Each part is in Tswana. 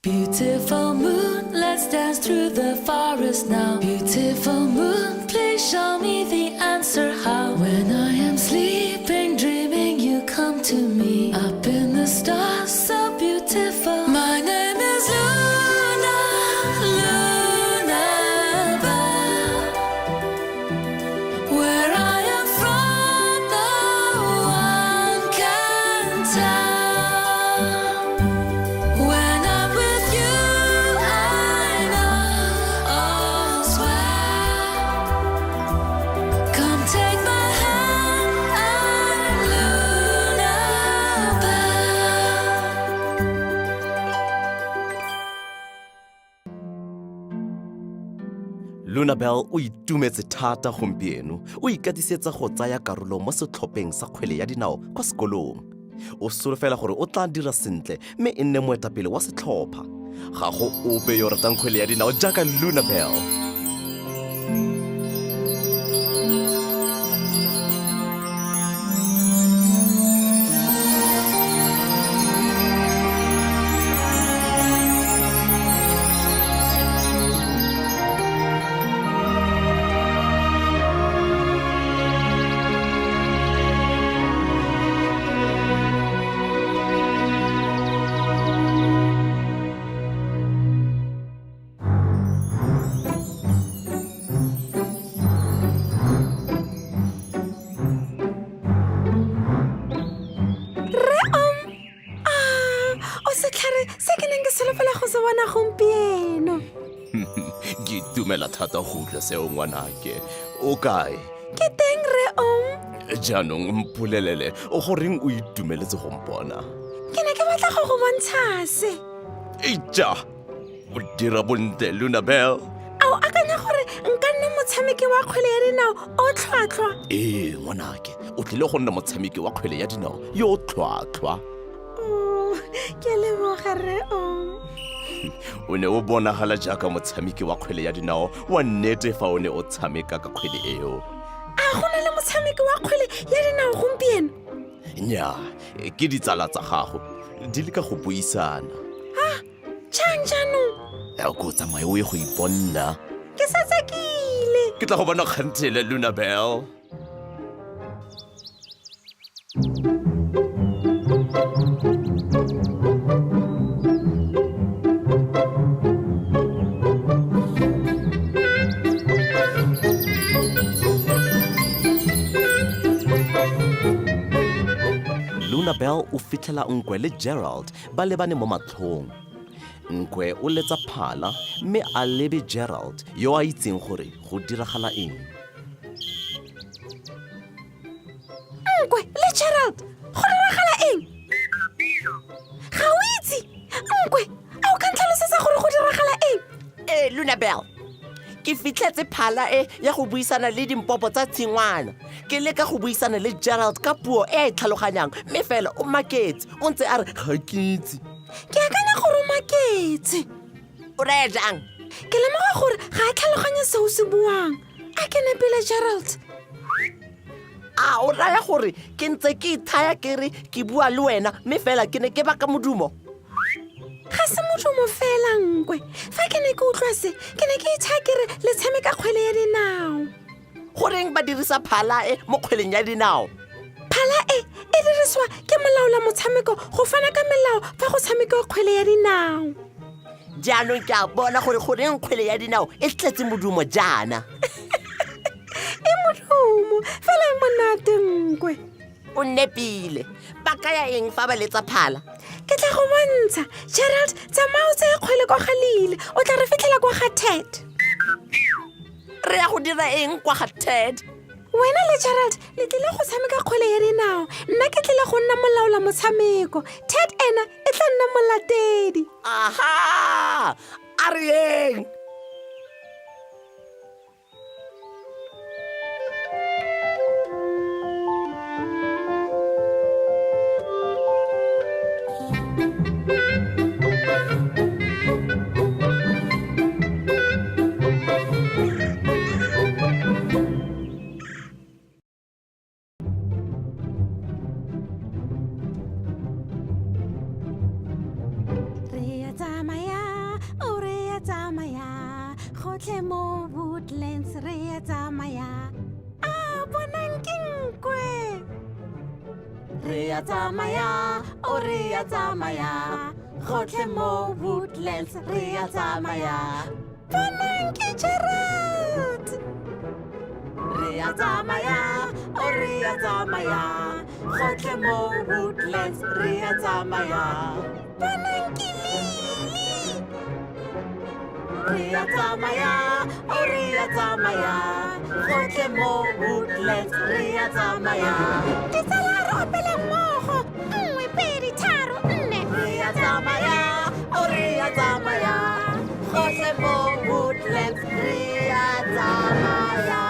Beautiful moon, let's dance through the forest now. Beautiful moon, please show me the answer how. When I am sleeping, dreaming, you come to me. Up in the stars, so beautiful. My name is Luna, Lunabelle. Where I am from, no one can tell. When I'm with you, I know all's well. Come take my hand, I'm Lunabelle. Lunabelle o itumetse thata gompieno o ikatisetsa go tsaya karolo mo setlhopheng sa kgwele ya dinao kwa sekolong. O solofela gore o tla dira sentle mme e nne moetapele wa setlhopha. Ga go ope yo ratang kgwele ya dinao jaaka Lunabelle. Ke dumela thata go utlwa seo ngwanake. O kae? Ke teng re Jaanong mpolelele o goreng o itumeletse go mpona. ke ne ke batla go go bontsha se. Eja! O dira bontle Lunabelle. A o akanya gore nka nne motshameki wa kgwele ya dinao o tlhwatlhwa? Ee ngwanake, o tlile go nna motshameki wa kgwele ya dinao yo tlhwatlhwa. Ke a leboga re O ne o bonagala jaaka motshameki wa kgwele ya dinao wa nnete fa o ne o tshameka ka kgwele eo. A go na le motshameki wa kgwele ya dinao gompieno? Nnyaa, ke ditsala tsa gago di le ka go buisana. Jang jaanong? Ko tsamaye o ye go iponna. Ke setse ke ile. Ke tla go bona kgantele Lunabelle. Lunabelle o fitlhela Nkwe le Gerald ba lebane mo matlhong. Nkwe o letsa phala mme a lebe Gerald yo a itseng gore go diragala eng. Nkwe le Gerald, go diragala eng? Ga o itse? Nkwe, a o ka ntlhalosetsa gore go diragala eng? Lunabelle, ke fitlhetse phala e ya go buisana le dimpopo tsa tshingwana. Ke leka go buisana le Gerald ka puo e a e tlhaloganyang mme fela o maketse o ntse a re ga ke itse. Ke akanya gore o maketse. O raya jang? Ke lemoga gore ga a tlhaloganya seo se buang. A ke nepile Gerald. A o raya gore ke ntse ke ithaya ke re ke bua le wena mme fela ke ne ke baka modumo? Ga se modumo fela Nkwe. Fa ke ne ke utlwa se, ke ne ke ithaya ke re le tshameka kgwele ya dinao. Goreng ba dirisa phala e mo kgweleng ya dinao? Phala e dirisiwa ke molaola motshameko go fana ka melao fa go tshameka kgwele ya dinao. Jaanong ke a bona gore goreng kgwele ya dinao e tletse modumo jaana. E modumo fela e monate Nkwe. O nepile. Ba kaya eng fa ba letsa phala? Ke tla go bontsha. Gerald, tsamao tse kgwele kwa galile o tla re fitlhela kwa ga Ted. Re ya go dira eng kwa ga Ted? Wena le Gerald le tlile go tshameka kgwele ya dinao, nna ke tlile go nna molaola motshameko. Ted ena e tla nna molatedi. Aha! A re eng? Re ya tsamaya tle mo Woodlands re ya tsamaya bonang ke nkwe re ya tsamaya o re ya tsamaya gotlhe mo Woodlands re ya tsamaya bonang ke Gerald re ya tsamaya o re ya tsamaya gotlhe mo Woodlands re ya tsamaya bonang ke Lily re ya tsamaya o re ya tsamaya gotlhe mo Woodlands re ya tsamaya ditsala re opele mmogo 1 2 3 4 re ya tsamaya o re ya tsamaya gotlhe mo Woodlands re ya tsamaya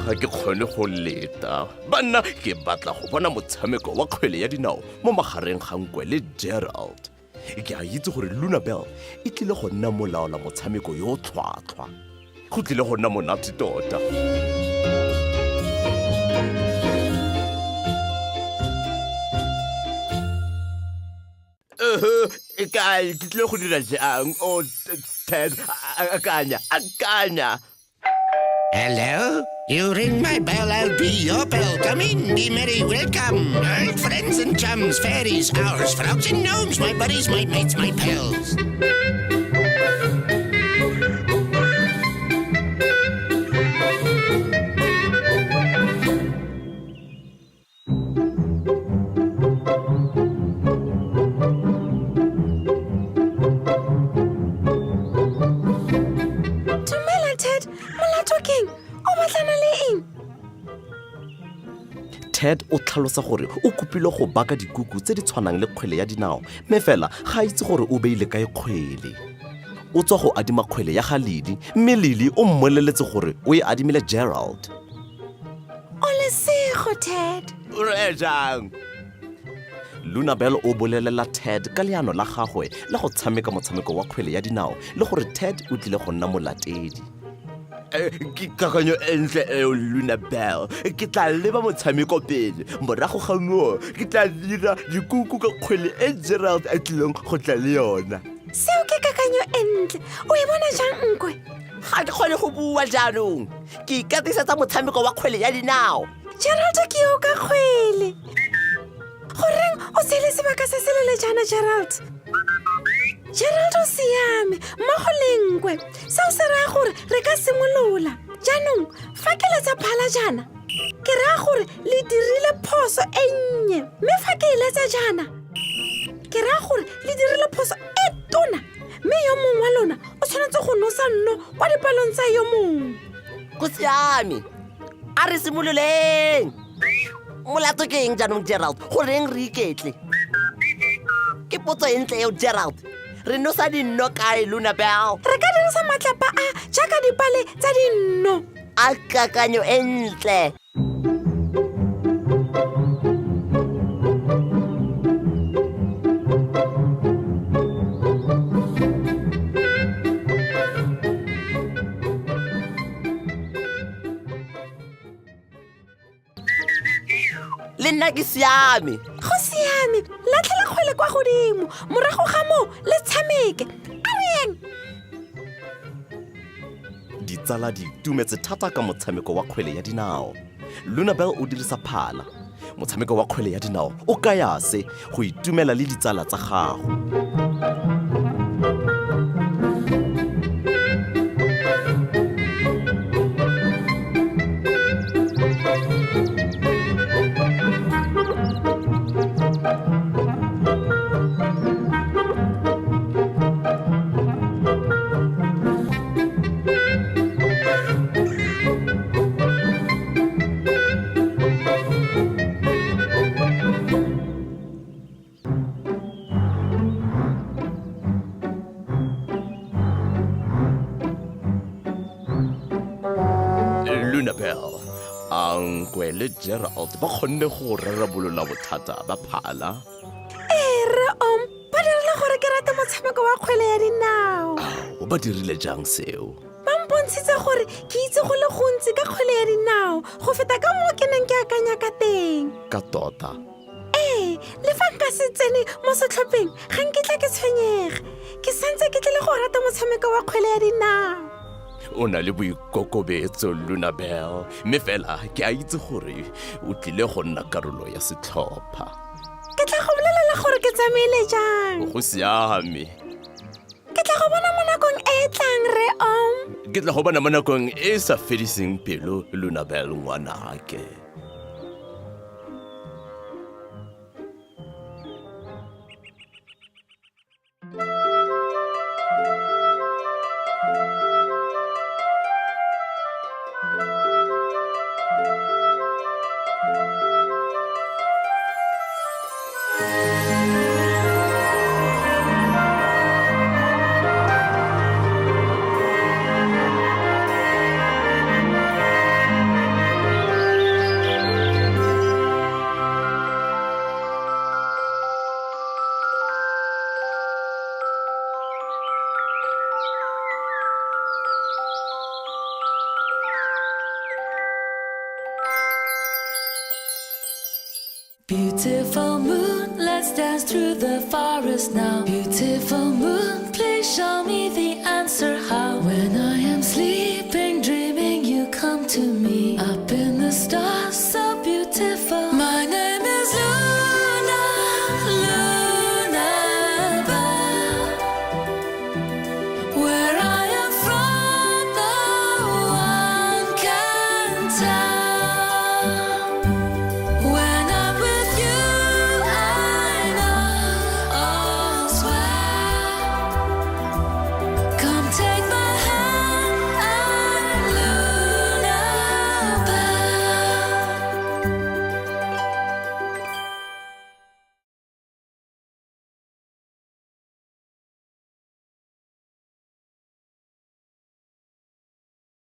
ga ke kgone go leta banna ke batla go bona motshameko wa kgwele ya dinao mo magareng ga Nkwe le Gerald ke a itse gore Lunabelle e tlile go nna molaola motshameko yo tlhwatlhwa go tlile go nna monate tota ke tlile go dira jang o Ted akanya Hello? You ring my bell, I'll be your bell. Come in, be merry, welcome. Old friends and chums, fairies, owls, frogs and gnomes, my buddies, my mates, my pals. Dumela Ted molato keng o batlana le eng Ted o tlhalosa gore o kopile go baka dikuku tse di tshwanang le kgwele ya dinao mme fela ga itse gore o beile kae kgwele o tswa go adima kgwele ya ga Lily mme Lily o mmoleletse gore o e adimile Gerald o lesego Ted re jang Lunabelle o bolelela Ted ka leano la gagwe la go tshameka motshameko wa kgwele ya dinao le gore Ted o tlile go nna molatedi ke kakanyo entle eo Lunabelle ke tla leba motshameko pele morago ga moo ke tla dira dikuku ka kgwele e Gerald a tlileng go tla le yona seo ke kakanyo entle o e bona jang Nkwe ga ke kgone go bua jaanong ke ikatisetsa motshameko wa kgwele ya dinao Gerald ke yo ka kgwele goreng o sele sebaka se selele jana Gerald Gerald o siame mmogo le Nkwe seo se raya gore re ka simolola jaanong fa ke letsa phala jana ke raya gore le dirile phoso e nnye mme fa ke letsa jana ke raya gore le dirile phoso e tona mme yo mongwe wa lona o tshwanetse go nosa nno kwa dipalong tsa yo mongwe go siame a re simololeng molato ke eng jaanong Gerald goreng re iketle ke potso e ntle eo Gerald re nosa dinno kae Lunabelle re ka dirisa matlapa a jaaka dipale tsa dinno a kakanyo e ntle le nna ke siame go siame latlhela kgwele kwa godimo morago ga moo le tshameke a reng ditsala di itumetse thata ka motshameko wa kgwele ya dinao Lunabelle o dirisa phala motshameko wa kgwele ya dinao o kaya se go itumela le ditsala tsa gago Lunabelle Nkwe le Gerald ba kgonne go rarabolola bothata ba phala re ba dirile gore ke rate motshameko wa kgwele ya dinao o ba dirile jang seo ba mpontshitse gore ke itse go le gontsi ka kgwele ya dinao go feta ka moo ke neng ke akanya ka teng nka se tsene mo setlhopheng ga nkitla ke tshwenyega ke santse ke tlile go rata motshameko wa kgwele ya dinao o na le boikokobetso Lunabel mme fela ke a itse gore o tlile go nna karolo ya setlhopha ke tla go bolelela gore ke tsamaile jang go siame ke tla go bona mo nakong e e tlang re ke tla go bona mo nakong e e sa fediseng pelo Lunabel ngwanake Beautiful moon, let's dance through the forest now. Beautiful moon, please show me the answer how. When I am sleeping, dreaming, you come to me. Up